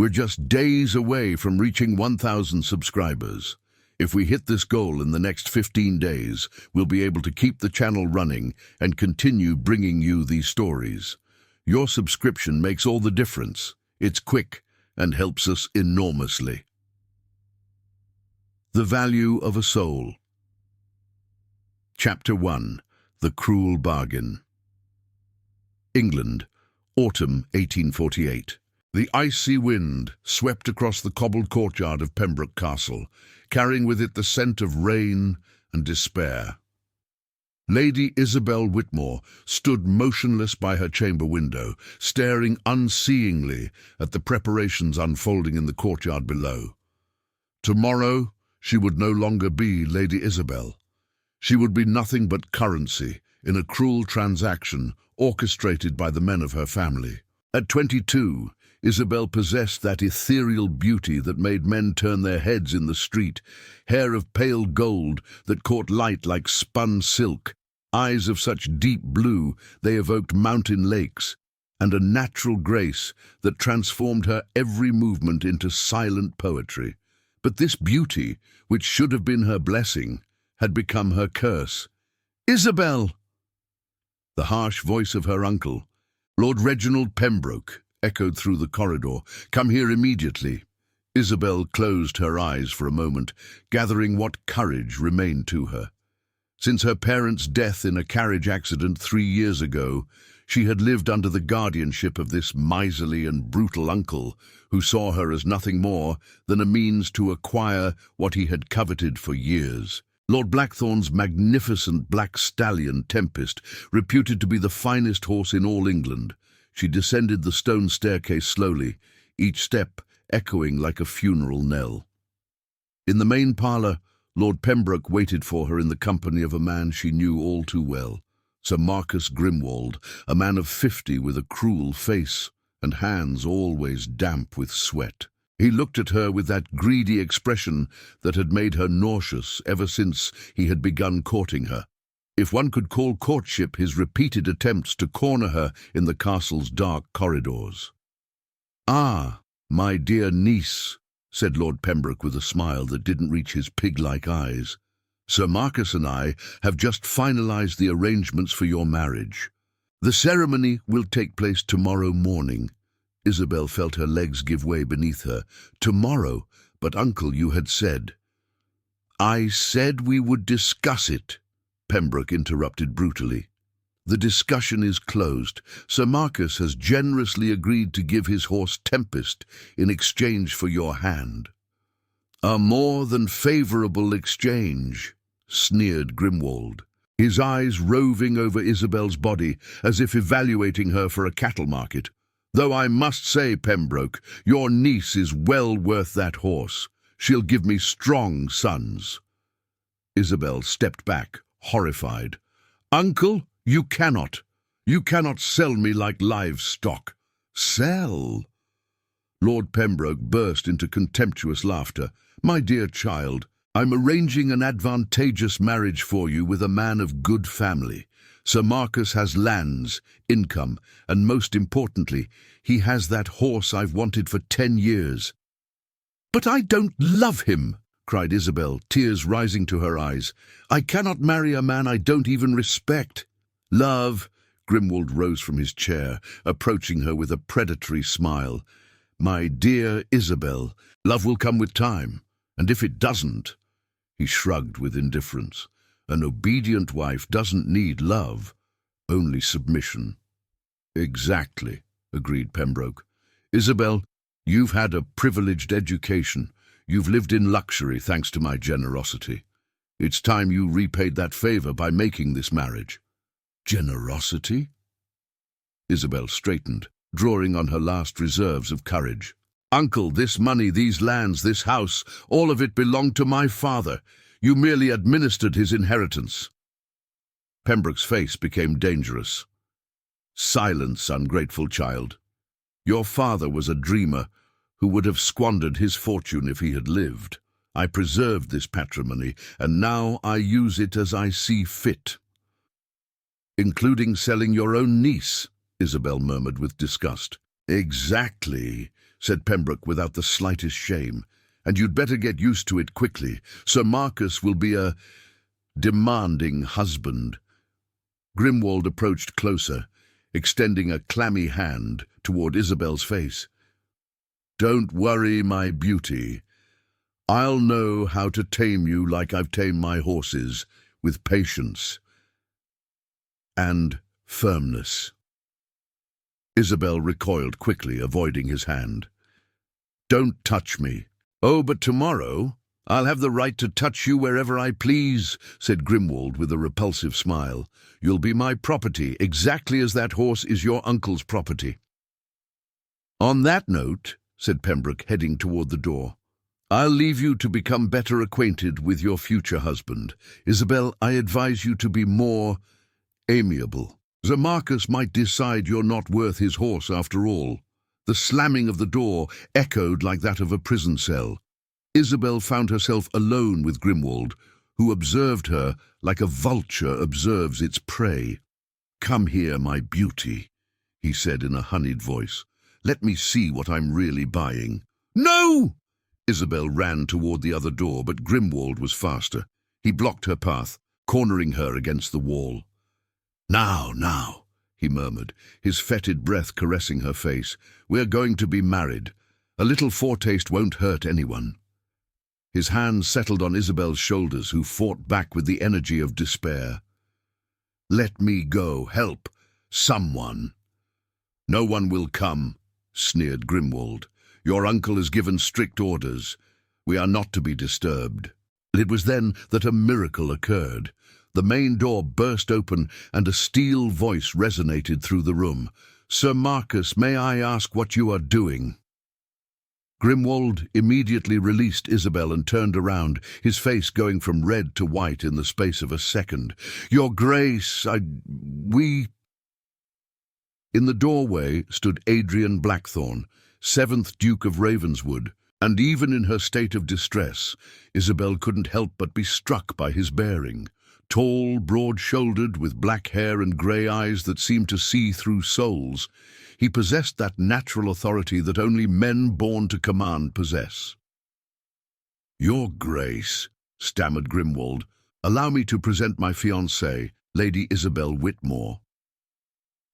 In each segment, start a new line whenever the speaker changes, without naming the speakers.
We're just days away from reaching 1,000 subscribers. If we hit this goal in the next 15 days, we'll be able to keep the channel running and continue bringing you these stories. Your subscription makes all the difference. It's quick and helps us enormously. The Value of a Soul. Chapter 1. The Cruel Bargain. England, autumn 1848. The icy wind swept across the cobbled courtyard of Pembroke Castle, carrying with it the scent of rain and despair. Lady Isabel Whitmore stood motionless by her chamber window, staring unseeingly at the preparations unfolding in the courtyard below. Tomorrow she would no longer be Lady Isabel. She would be nothing but currency in a cruel transaction orchestrated by the men of her family. At 22, Isabel possessed that ethereal beauty that made men turn their heads in the street, hair of pale gold that caught light like spun silk, eyes of such deep blue they evoked mountain lakes, and a natural grace that transformed her every movement into silent poetry. But this beauty, which should have been her blessing, had become her curse. "Isabel!" The harsh voice of her uncle, Lord Reginald Pembroke, echoed through the corridor. "Come here immediately." Isabel closed her eyes for a moment, gathering what courage remained to her. Since her parents' death in a carriage accident 3 years ago, she had lived under the guardianship of this miserly and brutal uncle, who saw her as nothing more than a means to acquire what he had coveted for years. Lord Blackthorn's magnificent black stallion, Tempest, reputed to be the finest horse in all England. She descended the stone staircase slowly, each step echoing like a funeral knell. In the main parlour, Lord Pembroke waited for her in the company of a man she knew all too well, Sir Marcus Grimwald, a man of 50 with a cruel face and hands always damp with sweat. He looked at her with that greedy expression that had made her nauseous ever since he had begun courting her. If one could call courtship his repeated attempts to corner her in the castle's dark corridors. "Ah, my dear niece," said Lord Pembroke with a smile that didn't reach his pig-like eyes. "Sir Marcus and I have just finalized the arrangements for your marriage. The ceremony will take place tomorrow morning." Isabel felt her legs give way beneath her. "Tomorrow? But, Uncle, you had said—" "I said we would discuss it," Pembroke interrupted brutally. "The discussion is closed. Sir Marcus has generously agreed to give his horse Tempest in exchange for your hand." "A more than favourable exchange," sneered Grimwald, his eyes roving over Isabel's body as if evaluating her for a cattle market. "Though I must say, Pembroke, your niece is well worth that horse. She'll give me strong sons." Isabel stepped back, horrified. "Uncle, you cannot sell me like livestock." "Sell?" Lord Pembroke burst into contemptuous laughter. "My dear child, I'm arranging an advantageous marriage for you with a man of good family. Sir Marcus has lands, income, and most importantly, he has that horse I've wanted for 10 years. "But I don't love him," cried Isabel, tears rising to her eyes. "I cannot marry a man I don't even respect." "Love," Grimwald rose from his chair, approaching her with a predatory smile. "My dear Isabel, love will come with time, and if it doesn't—" He shrugged with indifference. "An obedient wife doesn't need love, only submission." "Exactly," agreed Pembroke. "Isabel, you've had a privileged education. You've lived in luxury thanks to my generosity. It's time you repaid that favor by making this marriage." "Generosity?" Isabel straightened, drawing on her last reserves of courage. "Uncle, this money, these lands, this house, all of it belonged to my father. You merely administered his inheritance." Pembroke's face became dangerous. "Silence, ungrateful child. Your father was a dreamer who would have squandered his fortune if he had lived. I preserved this patrimony, and now I use it as I see fit." "Including selling your own niece," Isabel murmured with disgust. "Exactly," said Pembroke without the slightest shame, "and you'd better get used to it quickly. Sir Marcus will be a demanding husband." Grimwald approached closer, extending a clammy hand toward Isabel's face. "Don't worry, my beauty. I'll know how to tame you like I've tamed my horses, with patience and firmness." Isabel recoiled quickly, avoiding his hand. "Don't touch me." "Oh, but tomorrow I'll have the right to touch you wherever I please," said Grimwald with a repulsive smile. "You'll be my property, exactly as that horse is your uncle's property." "On that note," said Pembroke, heading toward the door, "I'll leave you to become better acquainted with your future husband. Isabel, I advise you to be more amiable. Sir Marcus might decide you're not worth his horse after all." The slamming of the door echoed like that of a prison cell. Isabel found herself alone with Grimwald, who observed her like a vulture observes its prey. "Come here, my beauty," he said in a honeyed voice. "Let me see what I'm really buying." "No!" Isabel ran toward the other door, but Grimwald was faster. He blocked her path, cornering her against the wall. Now," he murmured, his fetid breath caressing her face. "We're going to be married. A little foretaste won't hurt anyone." His hand settled on Isabel's shoulders, who fought back with the energy of despair. "Let me go. Help. Someone." "No one will come," sneered Grimwald. "Your uncle has given strict orders. We are not to be disturbed." It was then that a miracle occurred. The main door burst open, and a steel voice resonated through the room. "Sir Marcus, may I ask what you are doing?" Grimwald immediately released Isabel and turned around, his face going from red to white in the space of a second. "Your Grace, we—" In the doorway stood Adrian Blackthorne, 7th Duke of Ravenswood, and even in her state of distress, Isabel couldn't help but be struck by his bearing. Tall, broad-shouldered, with black hair and grey eyes that seemed to see through souls, he possessed that natural authority that only men born to command possess. "Your Grace," stammered Grimwald, "allow me to present my fiancée, Lady Isabel Whitmore."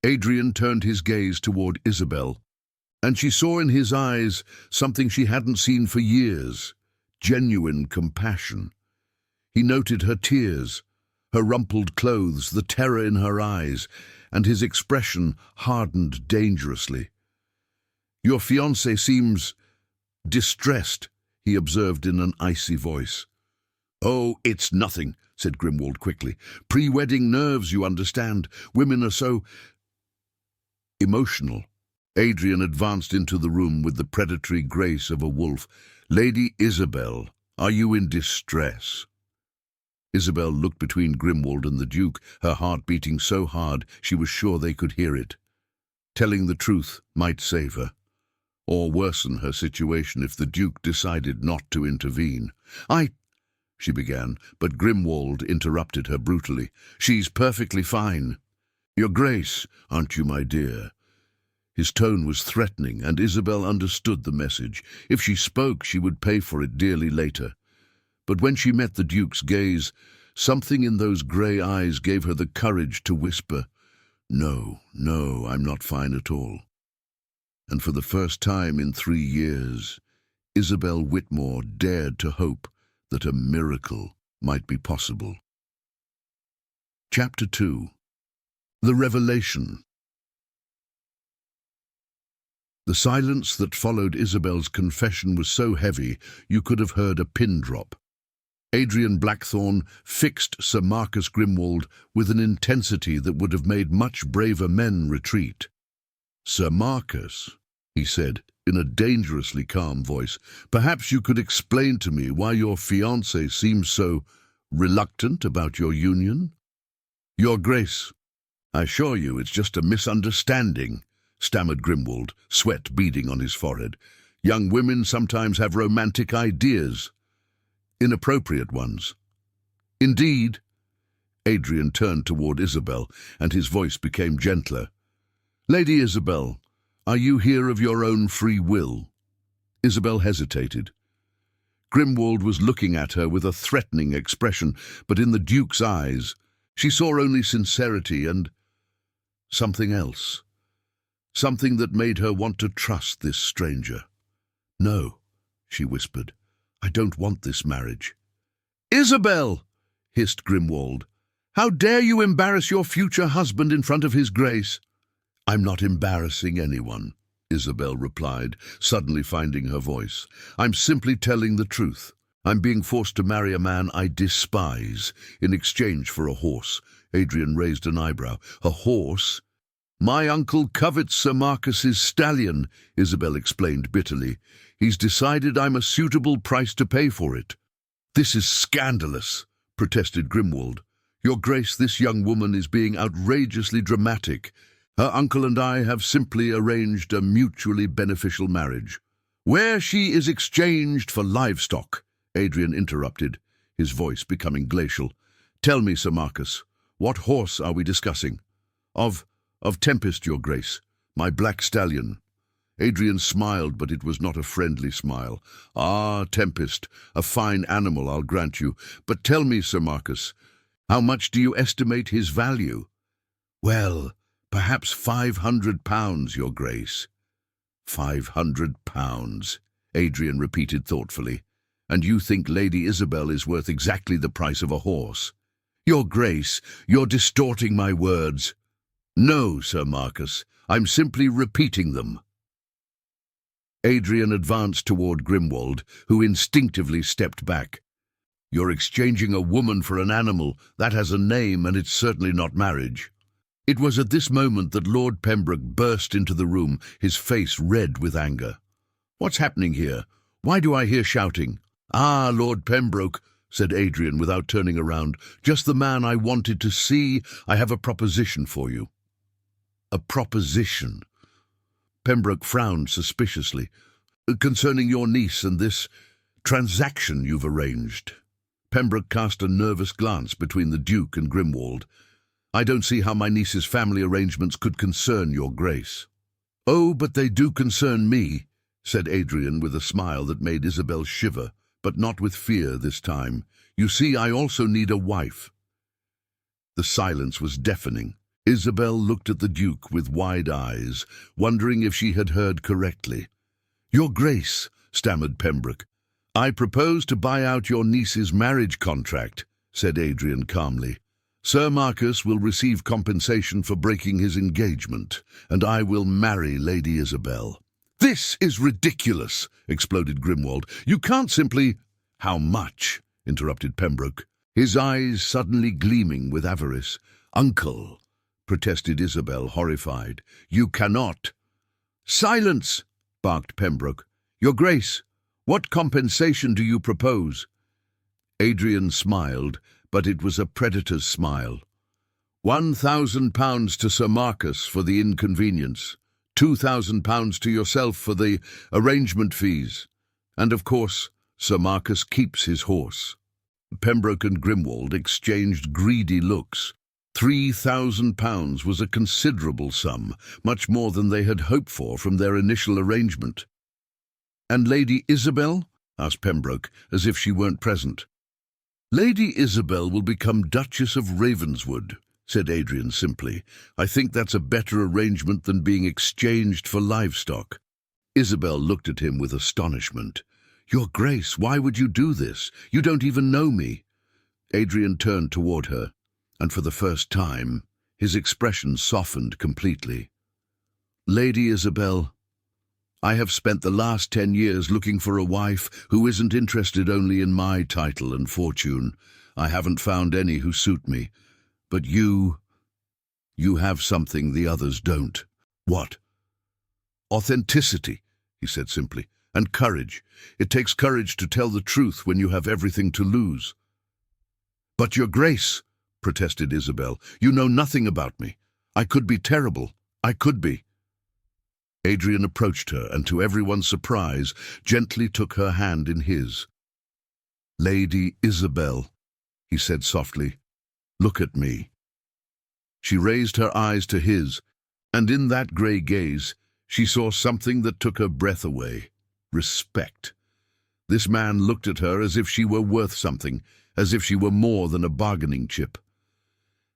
Adrian turned his gaze toward Isabel, and she saw in his eyes something she hadn't seen for years: genuine compassion. He noted her tears, her rumpled clothes, the terror in her eyes, and his expression hardened dangerously. "Your fiancé seems distressed," he observed in an icy voice. "Oh, it's nothing," said Grimwald quickly. "Pre-wedding nerves, you understand. Women are so emotional." Adrian advanced into the room with the predatory grace of a wolf. "Lady Isabel, are you in distress?" Isabel looked between Grimwald and the Duke, her heart beating so hard she was sure they could hear it. Telling the truth might save her, or worsen her situation if the Duke decided not to intervene. She began, but Grimwald interrupted her brutally. "She's perfectly fine." "Your Grace, aren't you, my dear?" His tone was threatening, and Isabel understood the message. If she spoke, she would pay for it dearly later. But when she met the Duke's gaze, something in those grey eyes gave her the courage to whisper, No, I'm not fine at all." And for the first time in 3 years, Isabel Whitmore dared to hope that a miracle might be possible. Chapter 2. The Revelation. The silence that followed Isabel's confession was so heavy you could have heard a pin drop. Adrian Blackthorne fixed Sir Marcus Grimwald with an intensity that would have made much braver men retreat. "Sir Marcus," he said, in a dangerously calm voice, "perhaps you could explain to me why your fiancé seems so reluctant about your union?" "Your Grace, I assure you it's just a misunderstanding," stammered Grimwald, sweat beading on his forehead. "Young women sometimes have romantic ideas. Inappropriate ones." "Indeed?" Adrian turned toward Isabel, and his voice became gentler. "Lady Isabel, are you here of your own free will?" Isabel hesitated. Grimwald was looking at her with a threatening expression, but in the Duke's eyes she saw only sincerity and something else. Something that made her want to trust this stranger. "No," she whispered. "I don't want this marriage." "Isabel!" hissed Grimwald. "How dare you embarrass your future husband in front of his grace?" "I'm not embarrassing anyone," Isabel replied, suddenly finding her voice. "I'm simply telling the truth. I'm being forced to marry a man I despise in exchange for a horse." Adrian raised an eyebrow. "A horse?" "My uncle covets Sir Marcus's stallion," Isabel explained bitterly. "He's decided I'm a suitable price to pay for it." "This is scandalous," protested Grimwald. "Your Grace, this young woman is being outrageously dramatic. Her uncle and I have simply arranged a mutually beneficial marriage." "Where she is exchanged for livestock," Adrian interrupted, his voice becoming glacial. "Tell me, Sir Marcus, what horse are we discussing?" Of Tempest, Your Grace, my black stallion." Adrian smiled, but it was not a friendly smile. "Ah, Tempest, a fine animal, I'll grant you. But tell me, Sir Marcus, how much do you estimate his value?" "Well, perhaps £500, Your Grace." £500, Adrian repeated thoughtfully. "And you think Lady Isabel is worth exactly the price of a horse?" "Your Grace, you're distorting my words." "No, Sir Marcus, I'm simply repeating them." Adrian advanced toward Grimwald, who instinctively stepped back. "You're exchanging a woman for an animal. That has a name, and it's certainly not marriage." It was at this moment that Lord Pembroke burst into the room, his face red with anger. "What's happening here? Why do I hear shouting?" "Ah, Lord Pembroke," said Adrian without turning around. "Just the man I wanted to see. I have a proposition for you." "A proposition?" Pembroke frowned suspiciously. "Concerning your niece and this transaction you've arranged." Pembroke cast a nervous glance between the Duke and Grimwald. "I don't see how my niece's family arrangements could concern your Grace." "Oh, but they do concern me," said Adrian with a smile that made Isabel shiver, but not with fear this time. "You see, I also need a wife." The silence was deafening. Isabel looked at the Duke with wide eyes, wondering if she had heard correctly. "Your Grace," stammered Pembroke. "I propose to buy out your niece's marriage contract," said Adrian calmly. "Sir Marcus will receive compensation for breaking his engagement, and I will marry Lady Isabel." "This is ridiculous," exploded Grimwald. "You can't simply—" "How much?" interrupted Pembroke, his eyes suddenly gleaming with avarice. "Uncle," protested Isabel, horrified. "You cannot—" "Silence!" barked Pembroke. "Your Grace, what compensation do you propose?" Adrian smiled, but it was a predator's smile. £1,000 to Sir Marcus for the inconvenience, £2,000 to yourself for the arrangement fees, and of course, Sir Marcus keeps his horse." Pembroke and Grimwald exchanged greedy looks. £3,000 was a considerable sum, much more than they had hoped for from their initial arrangement. "And Lady Isabel?" asked Pembroke, as if she weren't present. "Lady Isabel will become Duchess of Ravenswood," said Adrian simply. "I think that's a better arrangement than being exchanged for livestock." Isabel looked at him with astonishment. "Your Grace, why would you do this? You don't even know me." Adrian turned toward her, and for the first time, his expression softened completely. "Lady Isabel, I have spent the last 10 years looking for a wife who isn't interested only in my title and fortune. I haven't found any who suit me. But you have something the others don't." "What?" "Authenticity," he said simply, "and courage. It takes courage to tell the truth when you have everything to lose." "But Your Grace," protested Isabel, "you know nothing about me. I could be terrible. I could be." Adrian approached her and, to everyone's surprise, gently took her hand in his. "Lady Isabel," he said softly, "look at me." She raised her eyes to his, and in that grey gaze she saw something that took her breath away. respect. This man looked at her as if she were worth something, as if she were more than a bargaining chip.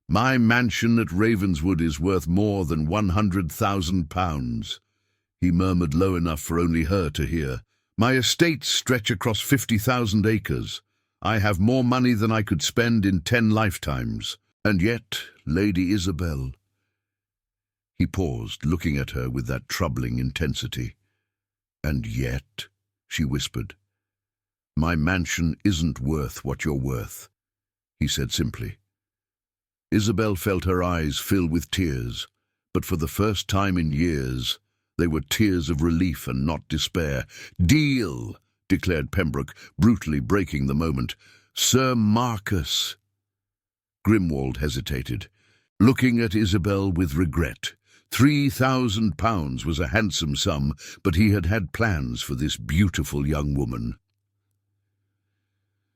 "My mansion at Ravenswood is worth more than £100,000, he murmured low enough for only her to hear. "My estates stretch across 50,000 acres. I have more money than I could spend in 10 lifetimes. And yet, Lady Isabel—" He paused, looking at her with that troubling intensity. "And yet," she whispered, "my mansion isn't worth what you're worth," he said simply. Isabel felt her eyes fill with tears, but for the first time in years, they were tears of relief and not despair. "Deal!" declared Pembroke, brutally breaking the moment. "Sir Marcus—" Grimwald hesitated, looking at Isabel with regret. £3,000 was a handsome sum, but he had had plans for this beautiful young woman.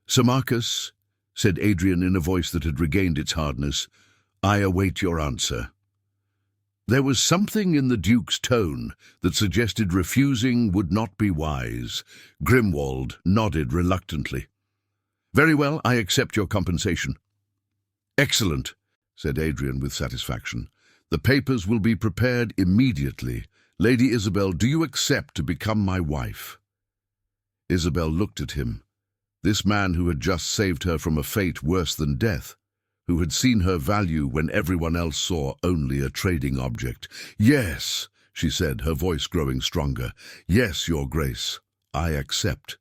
"Sir Marcus," said Adrian in a voice that had regained its hardness, "I await your answer." There was something in the Duke's tone that suggested refusing would not be wise. Grimwald nodded reluctantly. "Very well, I accept your compensation." "Excellent," said Adrian with satisfaction. "The papers will be prepared immediately. Lady Isabel, do you accept to become my wife?" Isabel looked at him. This man who had just saved her from a fate worse than death, who had seen her value when everyone else saw only a trading object. "Yes," she said, her voice growing stronger. "Yes, Your Grace, I accept."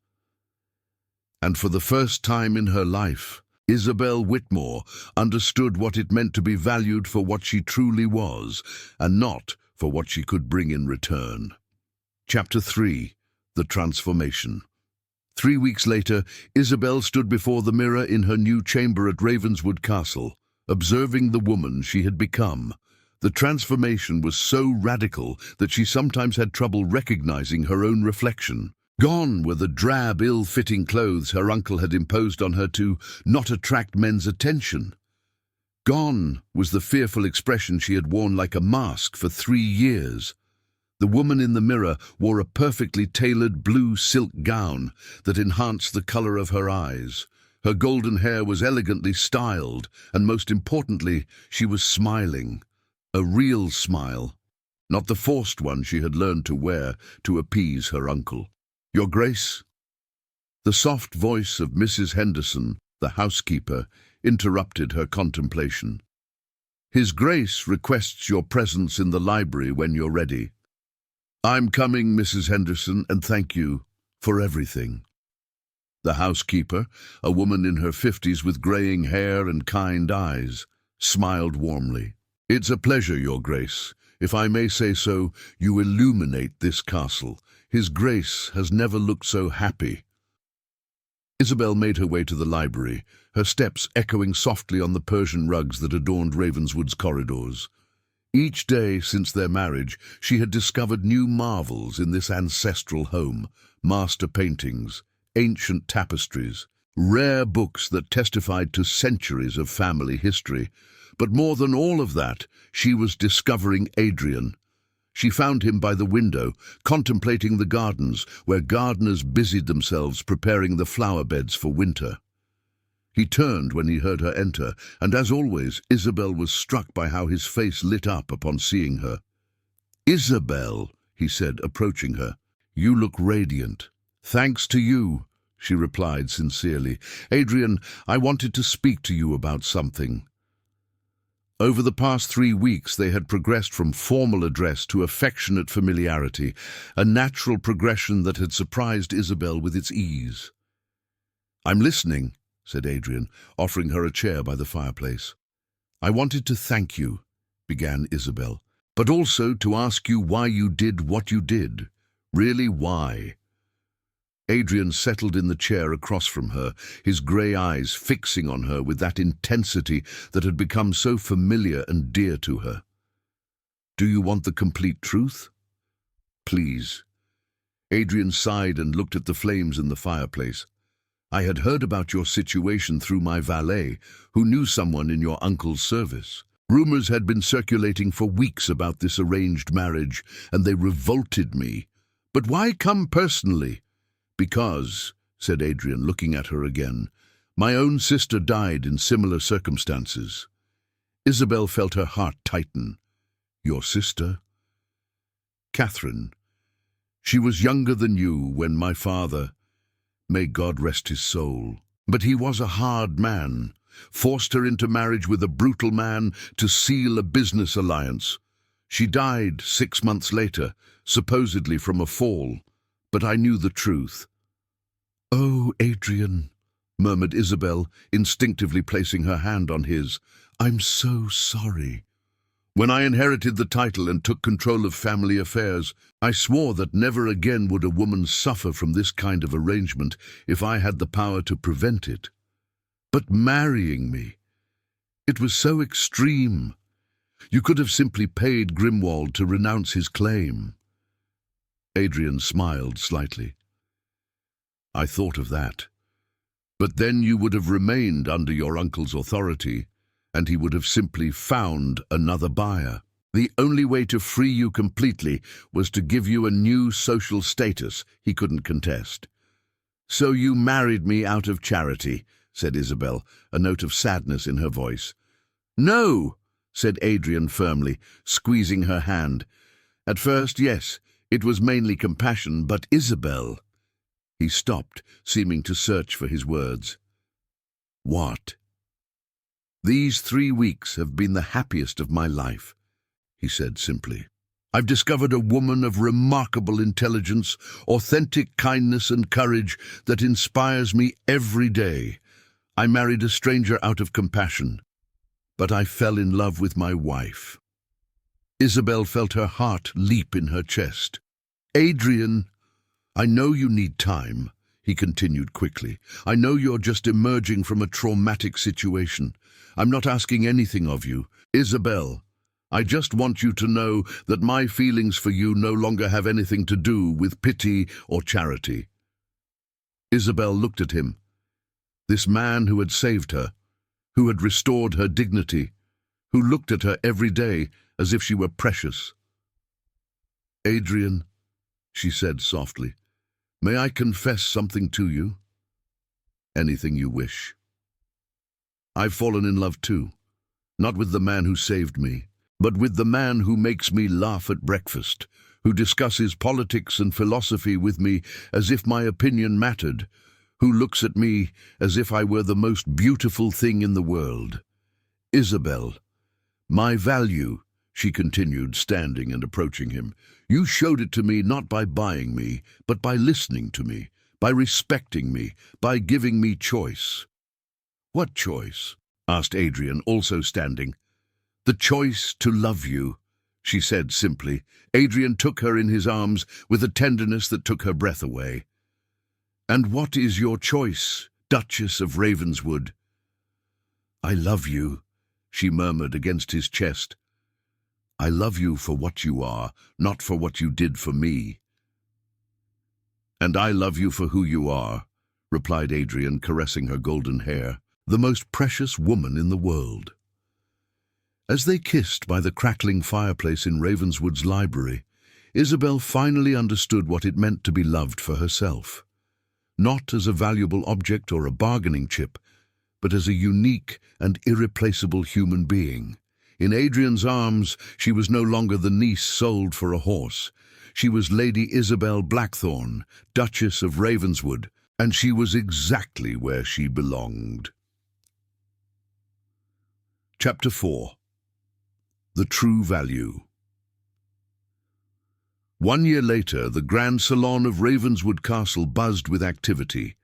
And for the first time in her life, Isabel Whitmore understood what it meant to be valued for what she truly was, and not for what she could bring in return. Chapter 3. The Transformation. 3 weeks later, Isabel stood before the mirror in her new chamber at Ravenswood Castle, observing the woman she had become. The transformation was so radical that she sometimes had trouble recognizing her own reflection. Gone were the drab, ill-fitting clothes her uncle had imposed on her to not attract men's attention. Gone was the fearful expression she had worn like a mask for 3 years. The woman in the mirror wore a perfectly tailored blue silk gown that enhanced the color of her eyes. Her golden hair was elegantly styled, and most importantly, she was smiling. A real smile, not the forced one she had learned to wear to appease her uncle. "Your Grace?" The soft voice of Mrs. Henderson, the housekeeper, interrupted her contemplation. "His Grace requests your presence in the library when you're ready." "I'm coming, Mrs. Henderson, and thank you for everything." The housekeeper, a woman in her 50s with greying hair and kind eyes, smiled warmly. "It's a pleasure, Your Grace. If I may say so, you illuminate this castle. His Grace has never looked so happy." Isabel made her way to the library, her steps echoing softly on the Persian rugs that adorned Ravenswood's corridors. Each day since their marriage, she had discovered new marvels in this ancestral home: master paintings, ancient tapestries, rare books that testified to centuries of family history. But more than all of that, she was discovering Adrian. She found him by the window, contemplating the gardens, where gardeners busied themselves preparing the flower beds for winter. He turned when he heard her enter, and as always, Isabel was struck by how his face lit up upon seeing her. "Isabel," he said, approaching her, "you look radiant." "Thanks to you," she replied sincerely. "Adrian, I wanted to speak to you about something." Over the past 3 weeks, they had progressed from formal address to affectionate familiarity, a natural progression that had surprised Isabel with its ease. "I'm listening," said Adrian, offering her a chair by the fireplace. "I wanted to thank you," began Isabel, "but also to ask you why you did what you did. Really, why?" Adrian settled in the chair across from her, his grey eyes fixing on her with that intensity that had become so familiar and dear to her. "Do you want the complete truth?" "Please." Adrian sighed and looked at the flames in the fireplace. "I had heard about your situation through my valet, who knew someone in your uncle's service. Rumors had been circulating for weeks about this arranged marriage, and they revolted me. But why come personally? Because, said Adrian, looking at her again, my own sister died in similar circumstances. Isabel felt her heart tighten. Your sister? Catherine. She was younger than you when my father, may God rest his soul. But he was a hard man, forced her into marriage with a brutal man to seal a business alliance. She died 6 months later, supposedly from a fall, but I knew the truth. Oh, Adrian, murmured Isabel, instinctively placing her hand on his. I'm so sorry. When I inherited the title and took control of family affairs, I swore that never again would a woman suffer from this kind of arrangement if I had the power to prevent it. But marrying me, it was so extreme. You could have simply paid Grimwald to renounce his claim. Adrian smiled slightly. I thought of that. But then you would have remained under your uncle's authority, and he would have simply found another buyer. The only way to free you completely was to give you a new social status he couldn't contest. So you married me out of charity, said Isabel, a note of sadness in her voice. No, said Adrian firmly, squeezing her hand. At first, yes, it was mainly compassion, but Isabel... He stopped, seeming to search for his words. What? These 3 weeks have been the happiest of my life, he said simply. I've discovered a woman of remarkable intelligence, authentic kindness and courage that inspires me every day. I married a stranger out of compassion, but I fell in love with my wife. Isabel felt her heart leap in her chest. Adrian, I know you need time, he continued quickly. I know you're just emerging from a traumatic situation. I'm not asking anything of you. Isabel, I just want you to know that my feelings for you no longer have anything to do with pity or charity. Isabel looked at him. This man who had saved her, who had restored her dignity, who looked at her every day as if she were precious. Adrian, she said softly, may I confess something to you? Anything you wish. I've fallen in love too, not with the man who saved me, but with the man who makes me laugh at breakfast, who discusses politics and philosophy with me as if my opinion mattered, who looks at me as if I were the most beautiful thing in the world. Isabel, my value, she continued, standing and approaching him. You showed it to me not by buying me, but by listening to me, by respecting me, by giving me choice. What choice? Asked Adrian, also standing. The choice to love you, she said simply. Adrian took her in his arms with a tenderness that took her breath away. And what is your choice, Duchess of Ravenswood? I love you, she murmured against his chest. I love you for what you are, not for what you did for me. And I love you for who you are, replied Adrian, caressing her golden hair, the most precious woman in the world. As they kissed by the crackling fireplace in Ravenswood's library, Isabel finally understood what it meant to be loved for herself. Not as a valuable object or a bargaining chip, but as a unique and irreplaceable human being. In Adrian's arms, she was no longer the niece sold for a horse. She was Lady Isabel Blackthorne, Duchess of Ravenswood, and she was exactly where she belonged. Chapter 4. The True Value. 1 year later, the grand salon of Ravenswood Castle buzzed with activity.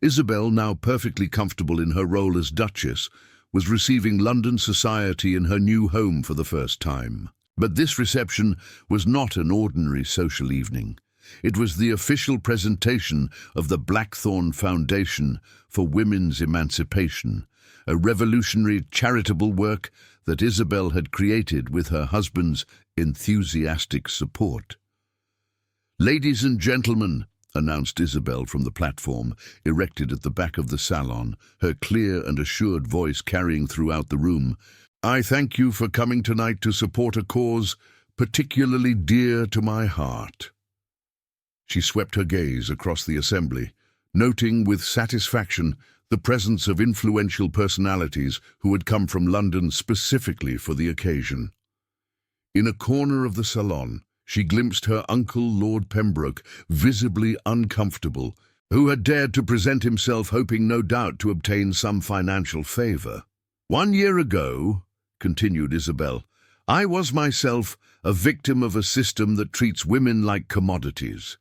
Isabel, now perfectly comfortable in her role as Duchess, was receiving London society in her new home for the first time. But this reception was not an ordinary social evening. It was the official presentation of the Blackthorne Foundation for Women's Emancipation, a revolutionary charitable work that Isabel had created with her husband's enthusiastic support. Ladies and gentlemen, announced Isabel from the platform, erected at the back of the salon, her clear and assured voice carrying throughout the room, I thank you for coming tonight to support a cause particularly dear to my heart. She swept her gaze across the assembly, noting with satisfaction the presence of influential personalities who had come from London specifically for the occasion. In a corner of the salon, she glimpsed her uncle Lord Pembroke, visibly uncomfortable, who had dared to present himself hoping no doubt to obtain some financial favour. "1 year ago," continued Isabel, "I was myself a victim of a system that treats women like commodities.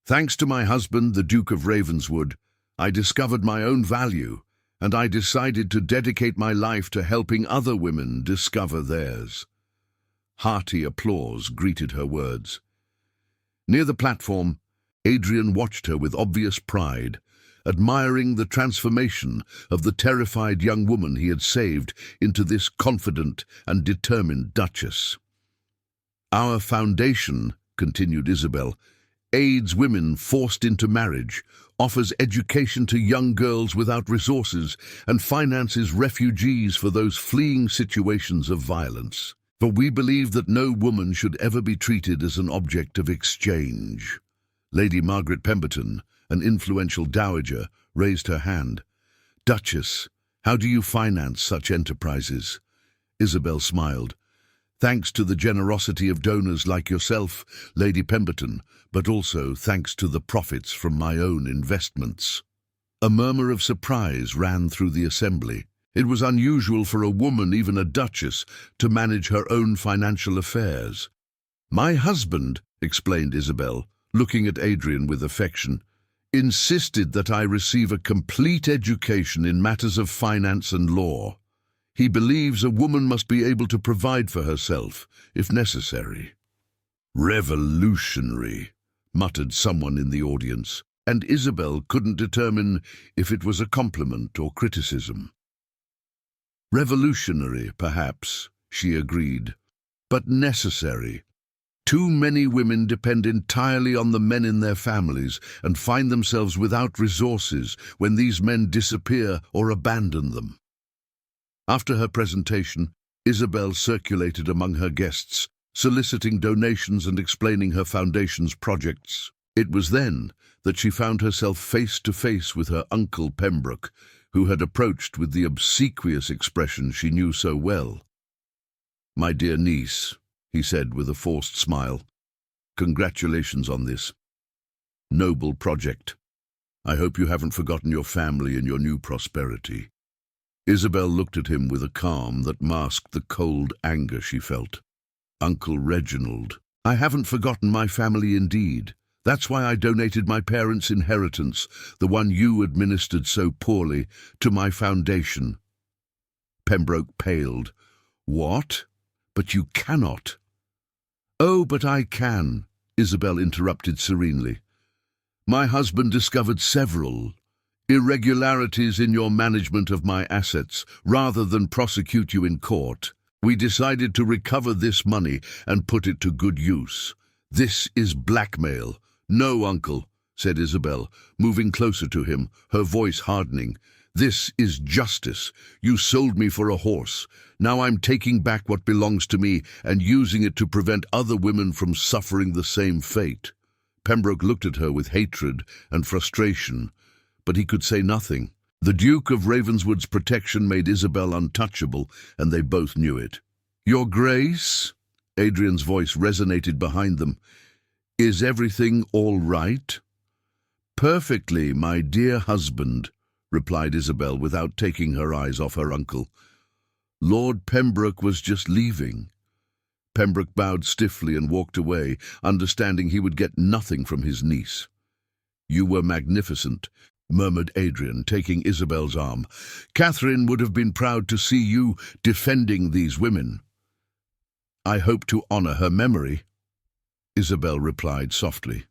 Thanks to my husband, the Duke of Ravenswood, I discovered my own value, and I decided to dedicate my life to helping other women discover theirs." Hearty applause greeted her words. Near the platform, Adrian watched her with obvious pride, admiring the transformation of the terrified young woman he had saved into this confident and determined duchess. "Our foundation," continued Isabel, "aids women forced into marriage, offers education to young girls without resources, and finances refugees for those fleeing situations of violence. For we believe that no woman should ever be treated as an object of exchange." Lady Margaret Pemberton, an influential dowager, raised her hand. "Duchess, how do you finance such enterprises?" Isabel smiled. "Thanks to the generosity of donors like yourself, Lady Pemberton, but also thanks to the profits from my own investments." A murmur of surprise ran through the assembly. It was unusual for a woman, even a duchess, to manage her own financial affairs. "My husband," explained Isabel, looking at Adrian with affection, "insisted that I receive a complete education in matters of finance and law. He believes a woman must be able to provide for herself, if necessary." "Revolutionary," muttered someone in the audience, and Isabel couldn't determine if it was a compliment or criticism. "Revolutionary, perhaps," she agreed, "but necessary. Too many women depend entirely on the men in their families and find themselves without resources when these men disappear or abandon them." After her presentation, Isabel circulated among her guests, soliciting donations and explaining her foundation's projects. It was then that she found herself face to face with her uncle Pembroke, who had approached with the obsequious expression she knew so well. "My dear niece," he said with a forced smile, "congratulations on this noble project. I hope you haven't forgotten your family and your new prosperity." Isabel looked at him with a calm that masked the cold anger she felt. "Uncle Reginald, I haven't forgotten my family indeed. That's why I donated my parents' inheritance, the one you administered so poorly, to my foundation." Pembroke paled. "What? But you cannot." "Oh, but I can," Isabel interrupted serenely. "My husband discovered several irregularities in your management of my assets. Rather than prosecute you in court, we decided to recover this money and put it to good use. This is blackmail." "No, uncle," said Isabel, moving closer to him, her voice hardening. "This is justice. You sold me for a horse. Now I'm taking back what belongs to me and using it to prevent other women from suffering the same fate." Pembroke looked at her with hatred and frustration, but he could say nothing. The Duke of Ravenswood's protection made Isabel untouchable, and they both knew it. "Your Grace?" Adrian's voice resonated behind them. "Is everything all right?" "Perfectly, my dear husband," replied Isabel without taking her eyes off her uncle. "Lord Pembroke was just leaving." Pembroke bowed stiffly and walked away, understanding he would get nothing from his niece. "You were magnificent," murmured Adrian, taking Isabel's arm. "Catherine would have been proud to see you defending these women." "I hope to honor her memory," Isabel replied softly.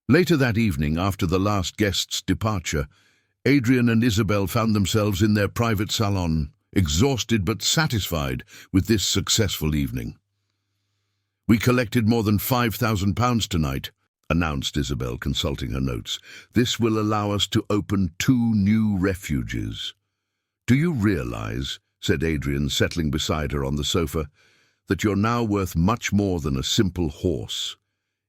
Later that evening, after the last guest's departure, Adrian and Isabel found themselves in their private salon, exhausted but satisfied with this successful evening. "We collected more than £5,000 tonight," announced Isabel, consulting her notes. "This will allow us to open 2 new refuges." "Do you realize," said Adrian, settling beside her on the sofa, "that you're now worth much more than a simple horse?"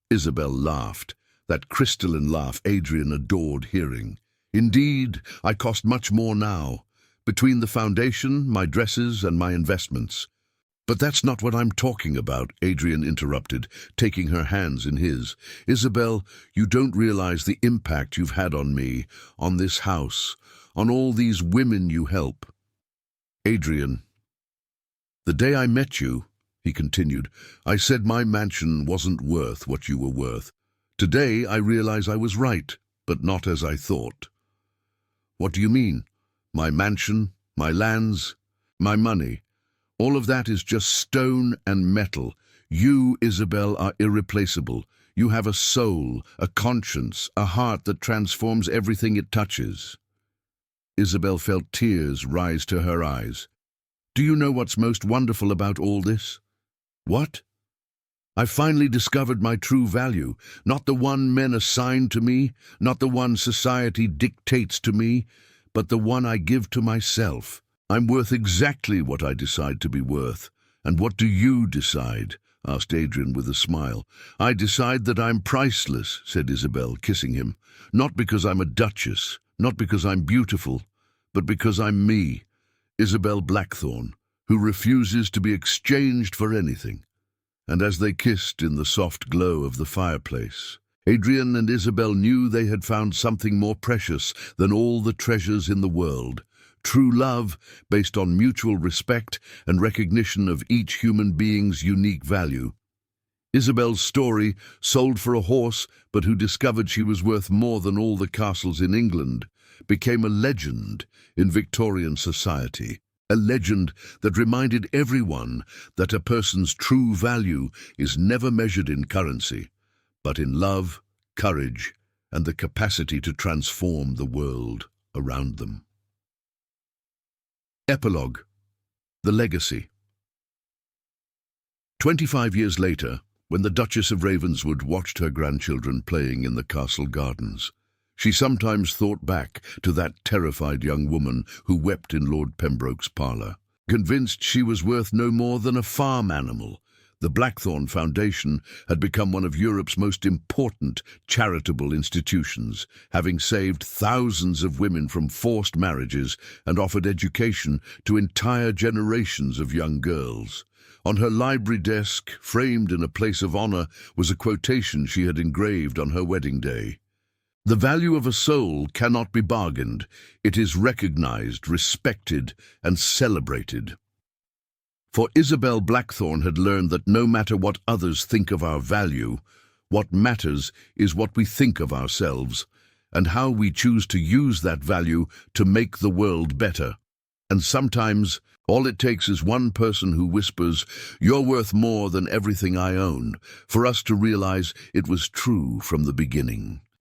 Isabel laughed. That crystalline laugh Adrian adored hearing. Indeed, I cost much more now, between the foundation, my dresses, and my investments. But that's not what I'm talking about, Adrian interrupted, taking her hands in his. Isabel, you don't realize the impact you've had on me, on this house, on all these women you help. Adrian, the day I met you, he continued, I said my mansion wasn't worth what you were worth. Today I realize I was right, but not as I thought. What do you mean? My mansion, my lands, my money. All of that is just stone and metal. You, Isabel, are irreplaceable. You have a soul, a conscience, a heart that transforms everything it touches. Isabel felt tears rise to her eyes. Do you know what's most wonderful about all this? What? I finally discovered my true value, not the one men assign to me, not the one society dictates to me, but the one I give to myself. I'm worth exactly what I decide to be worth. And what do you decide? Asked Adrian with a smile. I decide that I'm priceless, said Isabel, kissing him. Not because I'm a duchess, not because I'm beautiful, but because I'm me, Isabel Blackthorne, who refuses to be exchanged for anything. And as they kissed in the soft glow of the fireplace, Adrian and Isabel knew they had found something more precious than all the treasures in the world. True love, based on mutual respect and recognition of each human being's unique value. Isabel's story, sold for a horse, but who discovered she was worth more than all the castles in England, became a legend in Victorian society. A legend that reminded everyone that a person's true value is never measured in currency, but in love, courage, and the capacity to transform the world around them. Epilogue. The Legacy. 25 years later, when the Duchess of Ravenswood watched her grandchildren playing in the castle gardens, she sometimes thought back to that terrified young woman who wept in Lord Pembroke's parlour. Convinced she was worth no more than a farm animal, the Blackthorne Foundation had become one of Europe's most important charitable institutions, having saved thousands of women from forced marriages and offered education to entire generations of young girls. On her library desk, framed in a place of honour, was a quotation she had engraved on her wedding day. The value of a soul cannot be bargained. It is recognized, respected, and celebrated. For Isabel Blackthorne had learned that no matter what others think of our value, what matters is what we think of ourselves, and how we choose to use that value to make the world better. And sometimes, all it takes is one person who whispers, "You're worth more than everything I own," for us to realize it was true from the beginning.